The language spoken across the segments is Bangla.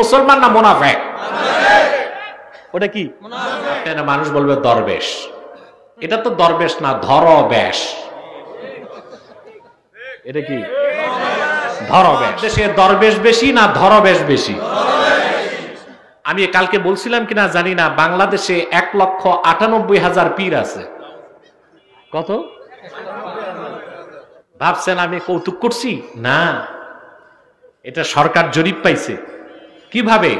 মুসলমান না মুনাফিক? ওটা কি? মুনাফিক। মানুষ বলবে দরবেশ। এটা তো দরবেশ না, ধরবেশ। এটা কি? ধরবেশ। দেশে দরবেশ বেশি না ধরবেশ বেশি? আমি কালকে বলছিলাম কিনা জানি না, বাংলাদেশে 1,98,000 পীর আছে। কত? ভাবছেন আমি কৌতুক করছি? না, এটা সরকার জরিপ পাইছে। কিভাবে?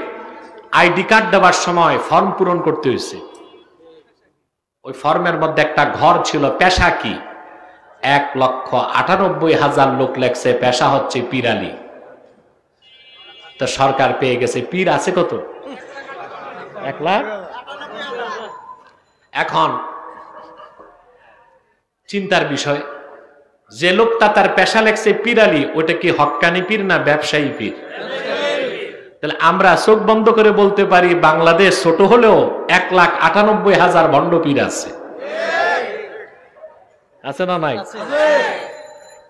আইডি কার্ড দেওয়ার সময় ফর্ম পূরণ করতে হয়েছে। ওই ফর্মের মধ্যে একটা ঘর ছিল, পেশা কি? 1,98,000 লোক লেখছে পেশা হচ্ছে পীরালি। তো সরকার পেয়ে গেছে পীর আছে কত? 1 লাখ। এখন চিন্তার বিষয়, যে লোকটা তার পেশা লেখছে পীরালি, ওটা কি হক্কানি পীর না ব্যবসায়ী পীর? তাহলে আমরা চোখ বন্ধ করে বলতে পারি বাংলাদেশ ছোট হলেও 1,98,000 ভণ্ড পীর আছে। আছে না নাই?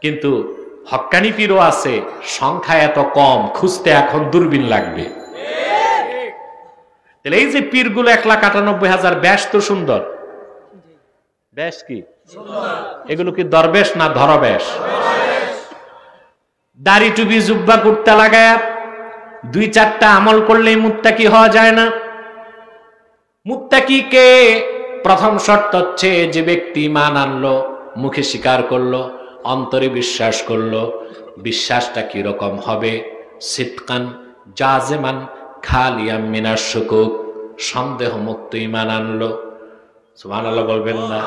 কিন্তু হক্কানি পীরও আছে, সংখ্যা এত কম, খুঁজতে এখন দূরবীন লাগবে। তাহলে এই যে পীরগুলো 1,98,000, ব্যাস তো সুন্দর। ব্যাস কি? এগুলো কি দরবেশ না ধরবেশ? দাড়ি টুপি জুব্বা কুর্তা লাগায় 2-4টা আমল করলেই মুত্তাকি হওয়া যায় না। মুত্তাকিকে প্রথম শর্ত হচ্ছে যে ব্যক্তি ঈমান আনলো, মুখে স্বীকার করলো, অন্তরে বিশ্বাস করলো। বিশ্বাসটা কি রকম হবে? সিদকান জাযিমান খালিয়াম মিনাশ শুকুক, সন্দেহ মুক্ত ঈমান আনলো। সুবহানাল্লাহ বলবেন না?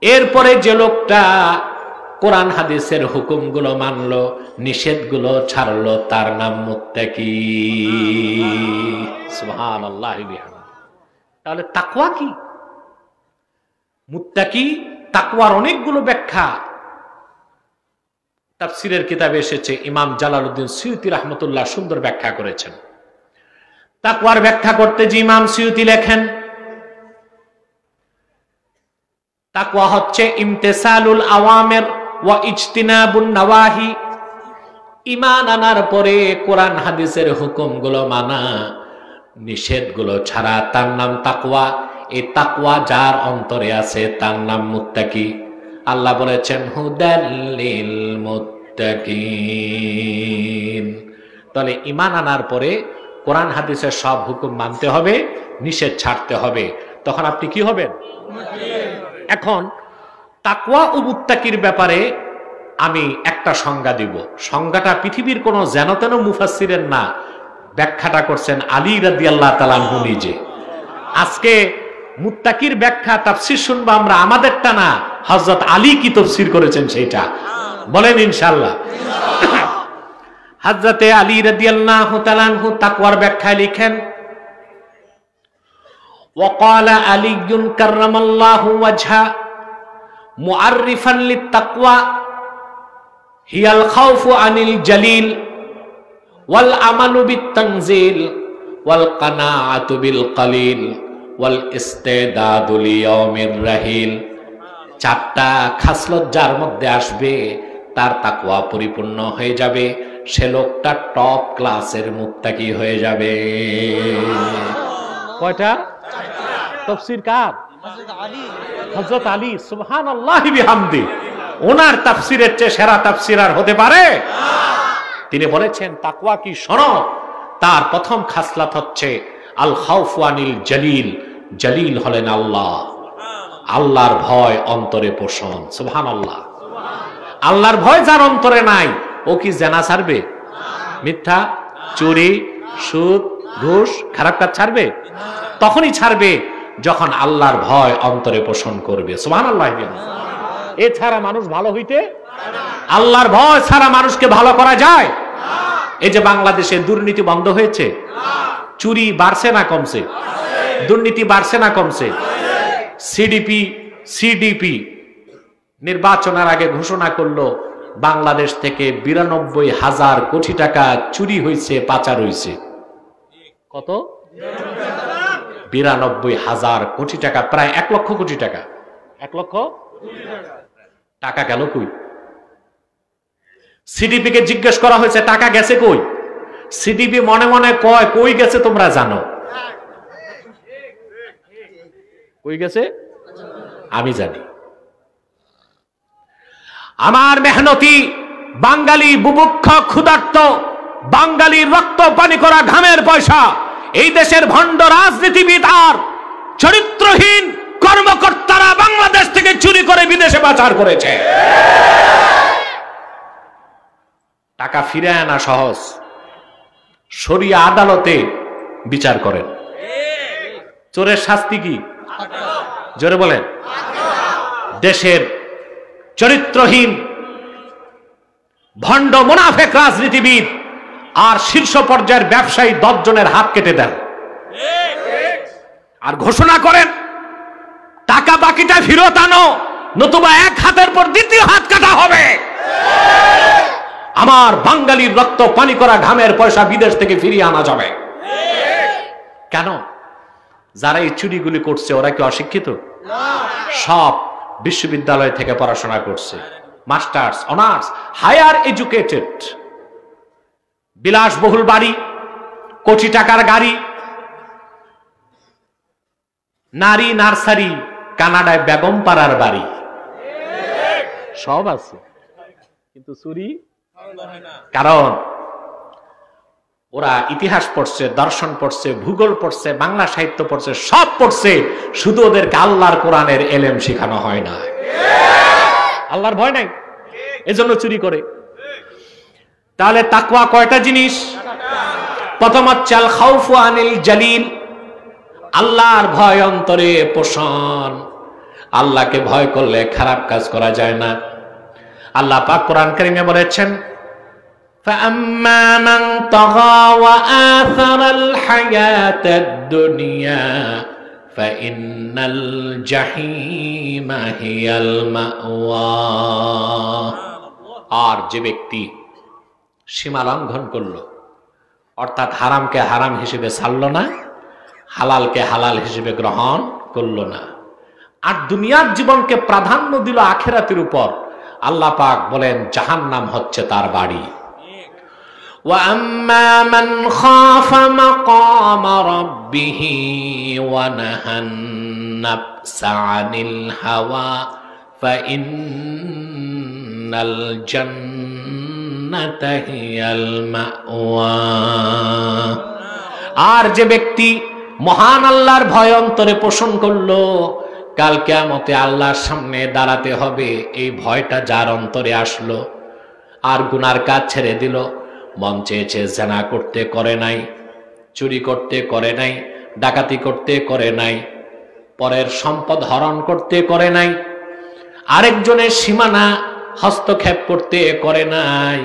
এরপরে যে লোকটা কোরআন হাদিসের হুকুমগুলো মানলো, নিষেধগুলো ছাড়লো, তার নাম মুত্তাকি। সুবহানাল্লাহ বিহামদিহি। তাহলে তাকওয়া কি? মুত্তাকি, তাকওয়ার অনেকগুলো ব্যাখ্যা তাফসীরের কিতাবে এসেছে। ইমাম জালালউদ্দিন সুয়ুতী রাহমাতুল্লাহ সুন্দর ব্যাখ্যা করেছেন। তাকওয়ার ব্যাখ্যা করতে যে ইমাম সুয়ুতী লেখেন, তাকওয়া হচ্ছে ইমতিসালুল আওয়ামির ওয়া ইজতিনাবুন নওয়াহি। ঈমান আনার পরে কোরআন হাদিসের হুকুমগুলো মানা, নিষেধগুলো ছাড়া, তার নাম তাকওয়া। এই তাকওয়া যার অন্তরে আছে তার নাম মুত্তাকি। আল্লাহ বলেছেন হুদাল লিল মুত্তাকিন। তাহলে ঈমান আনার পরে কোরআন হাদিসের সব হুকুম মানতে হবে, নিষেধ ছাড়তে হবে, তখন আপনি কি হবেন? এখন তাকওয়া ও মুত্তাকির ব্যাপারে আমি একটা সংজ্ঞা দিব। সংজ্ঞাটা পৃথিবীর কোন যেন তেন মুফাসসিরের না, ব্যাখ্যাটা করছেন আলী রাদিয়াল্লাহু তাআলা আনহু নিজে। আজকে মুত্তাকির ব্যাখ্যা তাফসীর শুনবো আমরা, আমাদেরটা না, হযরত আলী কি তাফসীর করেছেন সেটা বলেন ইনশাআল্লাহ। হযরত আলী রাদিয়াল্লাহু তাআলা আনহু তাকওয়ার ব্যাখ্যায় লিখেন, وقال علي كرم الله وجهه معرفا للتقوى هي الخوف عن الجليل والعمل بالتنزيل والقناعة بالقليل والاستعداد ليوم الرحيل। 4টা খাসলত যার মধ্যে আসবে তার তাকওয়া পরিপূর্ণ হয়ে যাবে, সে লোকটা টপ ক্লাসের মুত্তাকি হয়ে যাবে। কয়টা? তাফসীর কার? হযরত আলী। সুবহানাল্লাহ বিহামদিহি। ওনার তাফসীরের চেয়ে সেরা তাফসীর আর হতে পারে? তিনি বলেছেন তাকওয়া কি? শোনো, তার প্রথম খাসলাত হচ্ছে আল খাউফু আনিল জালিল। জালিল হলেন আল্লাহ। আল্লাহর ভয় অন্তরে পোষণ। সুবহানাল্লাহ। আল্লাহর ভয় যার অন্তরে নাই, ও কি জেনা ছাড়বে? মিথ্যা, চুরি, সুদ, ঘুষ, খারাপ কাজ ছাড়বে? তখনই ছাড়বে যখন আল্লাহর ভয় অন্তরে পোষণ করবে। সুবহানাল্লাহ। এছাড়া মানুষ ভালো হইতে, আল্লাহর ভয় ছাড়া মানুষকে ভালো করা যায়? এই যে বাংলাদেশে দুর্নীতি বন্ধ হয়েছে, চুরি বাড়ছে না কমছে? দুর্নীতি বাড়ছে না কমছে? সিডিপি নির্বাচনের আগে ঘোষণা করলো বাংলাদেশ থেকে 92,000 কোটি টাকা চুরি হয়েছে, পাচার হয়েছে। কত? 92,000 কোটি টাকা, প্রায় 1 লক্ষ কোটি টাকা। 1 লক্ষ টাকা গেল কই? সিডিপি কে জিজ্ঞেস করা হয়েছে টাকা গেছে কই? সিডিপি মনে মনে কয় কই গেছে তোমরা জানো, কই গেছে আমি জানি। আমার মেহনতি বাঙালি বুভুক্ষ ক্ষুধার্ত বাঙালির রক্ত পানি করা ঘামের পয়সা এই দেশের ভণ্ড রাজনীতিবিদ আর চরিত্রহীন কর্মকর্তারা বাংলাদেশ থেকে চুরি করে বিদেশে পাচার করেছে। টাকা ফিরে আনা সহজ, শরিয়া আদালতে বিচার করেন। চোরের শাস্তি কি? জোরে বলেন। দেশের চরিত্রহীন ভণ্ড মুনাফেক রাজনীতিবিদ আর শীর্ষ পর্যায়ের ব্যবসায়ী 10 জনের হাত কেটে দেন আর ঘোষণা করেন টাকা বাকিটা ফেরত আনো, নতুবা এক হাতের পর দ্বিতীয় হাত কাটা হবে। আমার বাঙালির রক্ত পানি করা ঘামের পয়সা বিদেশ থেকে ফিরিয়ে আনা যাবে। কেন? যারা এই চুরিগুলি করছে ওরা কি অশিক্ষিত? সব বিশ্ববিদ্যালয় থেকে পড়াশোনা করছে, মাস্টার্স, অনার্স, হায়ার এডুকেটেড। বিলাসবহুল বাড়ি, কোটি টাকার গাড়ি, নারী নার্সারি, কানাডায় বেগম পাড়ার বাড়ি, সব আছে, কিন্তু চুরি। কারণ ওরা ইতিহাস পড়ছে, দর্শন পড়ছে, ভূগোল পড়ছে, বাংলা সাহিত্য পড়ছে, সব পড়ছে, শুধু ওদেরকে আল্লাহর কোরআনের এলেম শেখানো হয় না। আল্লাহর ভয় নাই, এজন্য চুরি করে। তাহলে তাকওয়া কয়টা জিনিস? প্রথম হচ্ছে আল খাউফু আনিল জালিল, আল্লাহর ভয় অন্তরে পোষণ। আল্লাহকে ভয় করলে খারাপ কাজ করা যায় না। আল্লাহ পাক কোরআন কারীমে বলেছেন فَأَمَّا مَنْ طَغَى وَآثَرَ الْحَيَاةَ الدُّنْيَا فَإِنَّ الْجَحِيمَ هِيَ الْمَأْوَى। আর যে ব্যক্তি সীমা লঙ্ঘন করলো, অর্থাৎ হারামকে হারাম হিসেবে ছাড়লো না, হালালকে হালাল হিসেবে গ্রহণ করলো না, আর দুনিয়ার জীবনকে প্রাধান্য দিল আখিরাতের উপর, আল্লাহ পাক বলেন জাহান্নাম হচ্ছে তার বাড়ি। وَأَمَّا مَنْ خَافَ مَقَامَ رَبِّهِ وَنَهَى النَّفْسَ عَنِ الْهَوَى فَإِنَّ الْجَنَّةَ هِيَ الْمَأْوَى। আর যে ব্যক্তি মহান আল্লাহর ভয় অন্তরে পোষণ করলো, কাল কিয়ামতে আল্লাহর সামনে দাঁড়াতে হবে, এই ভয়টা যার অন্তরে আসলো, আর গুনার কাজ ছেড়ে দিল, মন চেয়েছে জেনা করতে করে নাই, চুরি করতে করে নাই, ডাকাতি করতে করে নাই, পরের সম্পদ হরণ করতে করে নাই, আরেকজনের সীমানা হস্তক্ষেপ করতে করে নাই,